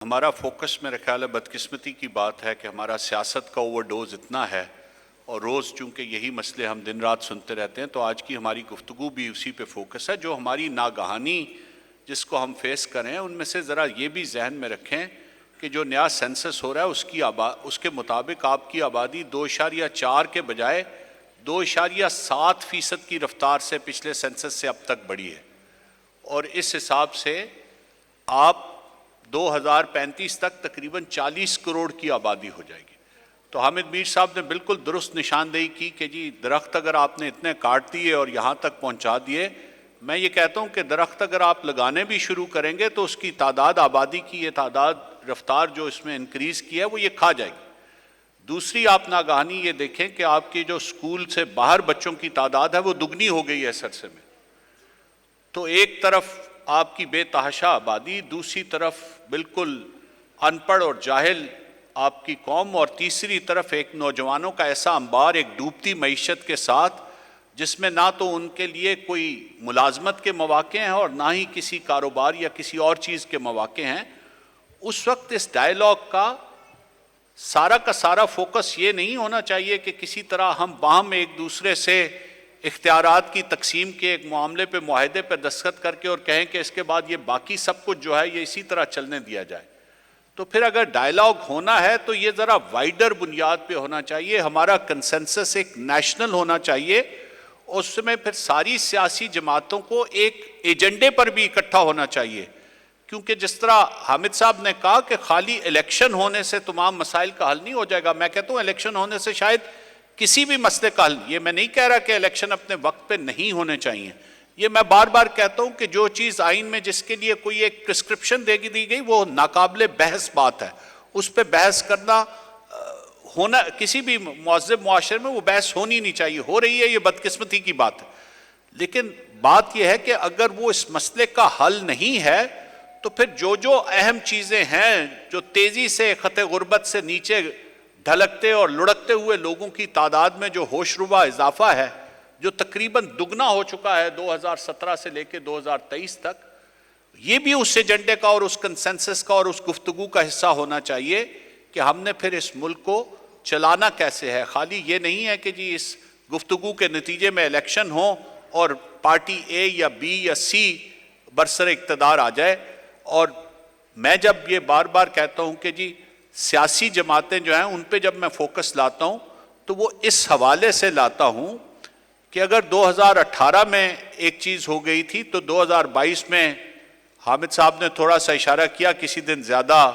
ہمارا فوکس میرے خیال ہے بدقسمتی کی بات ہے کہ ہمارا سیاست کا اوور ڈوز اتنا ہے، اور روز چونکہ یہی مسئلے ہم دن رات سنتے رہتے ہیں، تو آج کی ہماری گفتگو بھی اسی پہ فوکس ہے۔ جو ہماری ناگہانی جس کو ہم فیس کریں، ان میں سے ذرا یہ بھی ذہن میں رکھیں کہ جو نیا سینسس ہو رہا ہے اس کے مطابق آپ کی آبادی 2.4 کے بجائے 2.7% کی رفتار سے پچھلے سینسس سے اب تک بڑھی ہے، اور اس حساب سے آپ 2035 تک تقریباً 40 کروڑ کی آبادی ہو جائے گی۔ تو حامد میر صاحب نے بالکل درست نشاندہی کی کہ جی درخت اگر آپ نے اتنے کاٹ دیے اور یہاں تک پہنچا دیے، میں یہ کہتا ہوں کہ درخت اگر آپ لگانے بھی شروع کریں گے تو اس کی تعداد، آبادی کی یہ تعداد، رفتار جو اس میں انکریز کی ہے وہ یہ کھا جائے گی۔ دوسری آپ ناگہانی یہ دیکھیں کہ آپ کی جو سکول سے باہر بچوں کی تعداد ہے وہ دگنی ہو گئی ہے اس عرصے میں۔ تو ایک طرف آپ کی بے تحاشا آبادی، دوسری طرف بالکل ان پڑھ اور جاہل آپ کی قوم، اور تیسری طرف ایک نوجوانوں کا ایسا انبار ایک ڈوبتی معیشت کے ساتھ، جس میں نہ تو ان کے لیے کوئی ملازمت کے مواقع ہیں اور نہ ہی کسی کاروبار یا کسی اور چیز کے مواقع ہیں۔ اس وقت اس ڈائیلاگ کا سارا فوکس یہ نہیں ہونا چاہیے کہ کسی طرح ہم باہم ایک دوسرے سے اختیارات کی تقسیم کے ایک معاملے پہ، معاہدے پہ دستخط کر کے اور کہیں کہ اس کے بعد یہ باقی سب کچھ جو ہے یہ اسی طرح چلنے دیا جائے۔ تو پھر اگر ڈائیلاگ ہونا ہے تو یہ ذرا وائڈر بنیاد پہ ہونا چاہیے، ہمارا کنسنسس ایک نیشنل ہونا چاہیے، اس میں پھر ساری سیاسی جماعتوں کو ایک ایجنڈے پر بھی اکٹھا ہونا چاہیے، کیونکہ جس طرح حامد صاحب نے کہا کہ خالی الیکشن ہونے سے تمام مسائل کا حل نہیں ہو جائے گا۔ میں کہتا ہوں الیکشن ہونے سے شاید کسی بھی مسئلے کا حل، یہ میں نہیں کہہ رہا کہ الیکشن اپنے وقت پہ نہیں ہونے چاہیے، یہ میں بار بار کہتا ہوں کہ جو چیز آئین میں جس کے لیے کوئی ایک پرسکرپشن دی گئی وہ ناقابل بحث بات ہے، اس پہ بحث کرنا ہونا کسی بھی مہذب معاشرے میں وہ بحث ہونی نہیں چاہیے، ہو رہی ہے، یہ بدقسمتی کی بات ہے۔ لیکن بات یہ ہے کہ اگر وہ اس مسئلے کا حل نہیں ہے تو پھر جو اہم چیزیں ہیں، جو تیزی سے خط غربت سے نیچے ڈھلکتے اور لڑکتے ہوئے لوگوں کی تعداد میں جو ہوش ربا اضافہ ہے، جو تقریباً دگنا ہو چکا ہے 2017 سے لے کے 2023 تک، یہ بھی اس ایجنڈے کا اور اس کنسنسس کا اور اس گفتگو کا حصہ ہونا چاہیے کہ ہم نے پھر اس ملک کو چلانا کیسے ہے۔ خالی یہ نہیں ہے کہ جی اس گفتگو کے نتیجے میں الیکشن ہو اور پارٹی اے یا بی یا سی برسر اقتدار آ جائے۔ اور میں جب یہ بار بار کہتا ہوں کہ جی سیاسی جماعتیں جو ہیں ان پہ جب میں فوکس لاتا ہوں تو وہ اس حوالے سے لاتا ہوں کہ اگر 2018 میں ایک چیز ہو گئی تھی تو 2022 میں حامد صاحب نے تھوڑا سا اشارہ کیا، کسی دن زیادہ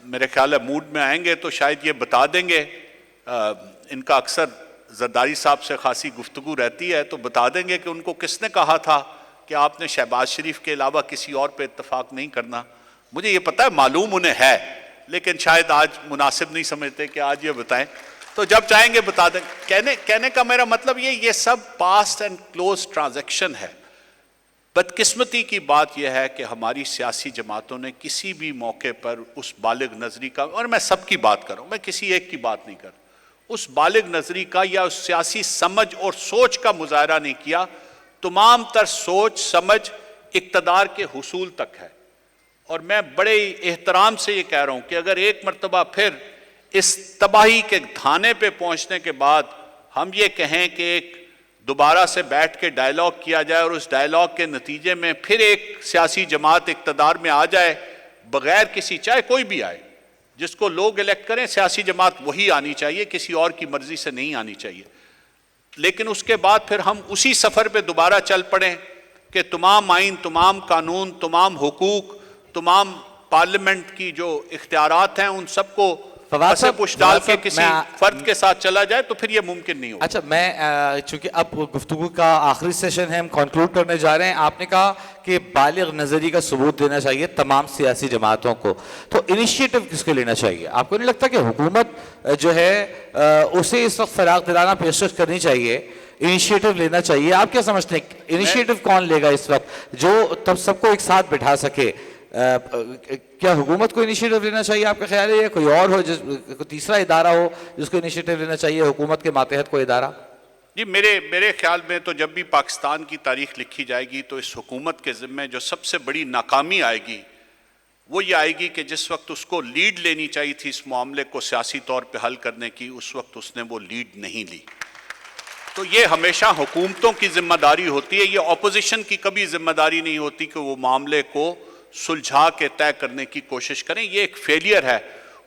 میرے خیال ہے موڈ میں آئیں گے تو شاید یہ بتا دیں گے، ان کا اکثر زرداری صاحب سے خاصی گفتگو رہتی ہے، تو بتا دیں گے کہ ان کو کس نے کہا تھا کہ آپ نے شہباز شریف کے علاوہ کسی اور پہ اتفاق نہیں کرنا۔ مجھے یہ پتہ ہے، معلوم انہیں ہے، لیکن شاید آج مناسب نہیں سمجھتے کہ آج یہ بتائیں، تو جب چاہیں گے بتا دیں۔ کہنے کا میرا مطلب یہ سب پاسٹ اینڈ کلوز ٹرانزیکشن ہے۔ بدقسمتی کی بات یہ ہے کہ ہماری سیاسی جماعتوں نے کسی بھی موقع پر اس بالغ نظری کا، اور میں سب کی بات کر رہا ہوں، میں کسی ایک کی بات نہیں کر رہا، اس بالغ نظری کا یا اس سیاسی سمجھ اور سوچ کا مظاہرہ نہیں کیا۔ تمام تر سوچ سمجھ اقتدار کے حصول تک ہے، اور میں بڑے احترام سے یہ کہہ رہا ہوں کہ اگر ایک مرتبہ پھر اس تباہی کے دھانے پہ پہنچنے کے بعد ہم یہ کہیں کہ ایک دوبارہ سے بیٹھ کے ڈائیلاگ کیا جائے اور اس ڈائیلاگ کے نتیجے میں پھر ایک سیاسی جماعت اقتدار میں آ جائے بغیر کسی، چاہے کوئی بھی آئے، جس کو لوگ الیکٹ کریں، سیاسی جماعت وہی آنی چاہیے، کسی اور کی مرضی سے نہیں آنی چاہیے۔ لیکن اس کے بعد پھر ہم اسی سفر پہ دوبارہ چل پڑیں کہ تمام آئین، تمام قانون، تمام حقوق، تمام پارلیمنٹ کی جو اختیارات ہیں ان سب کو پسے پش ڈال کے کسی فرد کے ساتھ چلا جائے، تو پھر یہ ممکن نہیں ہوگا۔ اچھا، میں چونکہ اب گفتگو کا آخری سیشن ہے، ہم کنکلوڈ کرنے جا رہے ہیں۔ آپ نے کہا کہ بالغ نظری کا ثبوت دینا چاہیے تمام سیاسی جماعتوں کو، تو انیشیٹو کس کو لینا چاہیے؟ آپ کو نہیں لگتا کہ حکومت جو ہے اسے اس وقت فراغ دلانہ پیشکش کرنی چاہیے، انیشیٹو لینا چاہیے؟ آپ کیا سمجھتے ہیں انیشیٹو کون لے گا اس وقت جو تب سب کو ایک ساتھ بٹھا سکے؟ کیا حکومت کو انیشیٹو لینا چاہیے آپ کا خیال ہے، یا کوئی اور ہو، کوئی تیسرا ادارہ ہو جس کو انیشیٹو لینا چاہیے، حکومت کے ماتحت کوئی ادارہ؟ جی میرے خیال میں تو جب بھی پاکستان کی تاریخ لکھی جائے گی تو اس حکومت کے ذمے جو سب سے بڑی ناکامی آئے گی وہ یہ آئے گی کہ جس وقت اس کو لیڈ لینی چاہیے تھی اس معاملے کو سیاسی طور پہ حل کرنے کی، اس وقت اس نے وہ لیڈ نہیں لی۔ تو یہ ہمیشہ حکومتوں کی ذمہ داری ہوتی ہے، یہ اپوزیشن کی کبھی ذمہ داری نہیں ہوتی کہ وہ معاملے کو سلجھا کے طے کرنے کی کوشش کریں۔ یہ ایک فیلئر ہے،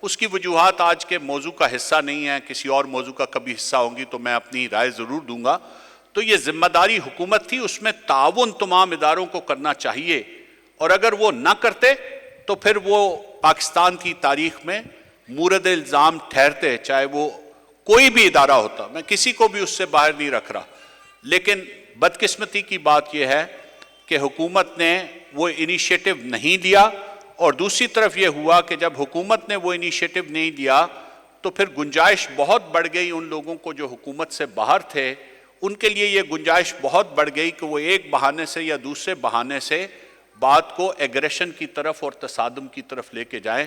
اس کی وجوہات آج کے موضوع کا حصہ نہیں ہیں، کسی اور موضوع کا کبھی حصہ ہوں گی تو میں اپنی رائے ضرور دوں گا۔ تو یہ ذمہ داری حکومت تھی، اس میں تعاون تمام اداروں کو کرنا چاہیے، اور اگر وہ نہ کرتے تو پھر وہ پاکستان کی تاریخ میں مورد الزام ٹھہرتے، چاہے وہ کوئی بھی ادارہ ہوتا، میں کسی کو بھی اس سے باہر نہیں رکھ رہا۔ لیکن بدقسمتی کی بات یہ ہے کہ حکومت نے وہ انیشیٹو نہیں لیا، اور دوسری طرف یہ ہوا کہ جب حکومت نے وہ انیشیٹو نہیں لیا تو پھر گنجائش بہت بڑھ گئی ان لوگوں کو جو حکومت سے باہر تھے، ان کے لیے یہ گنجائش بہت بڑھ گئی کہ وہ ایک بہانے سے یا دوسرے بہانے سے بات کو ایگریشن کی طرف اور تصادم کی طرف لے کے جائیں۔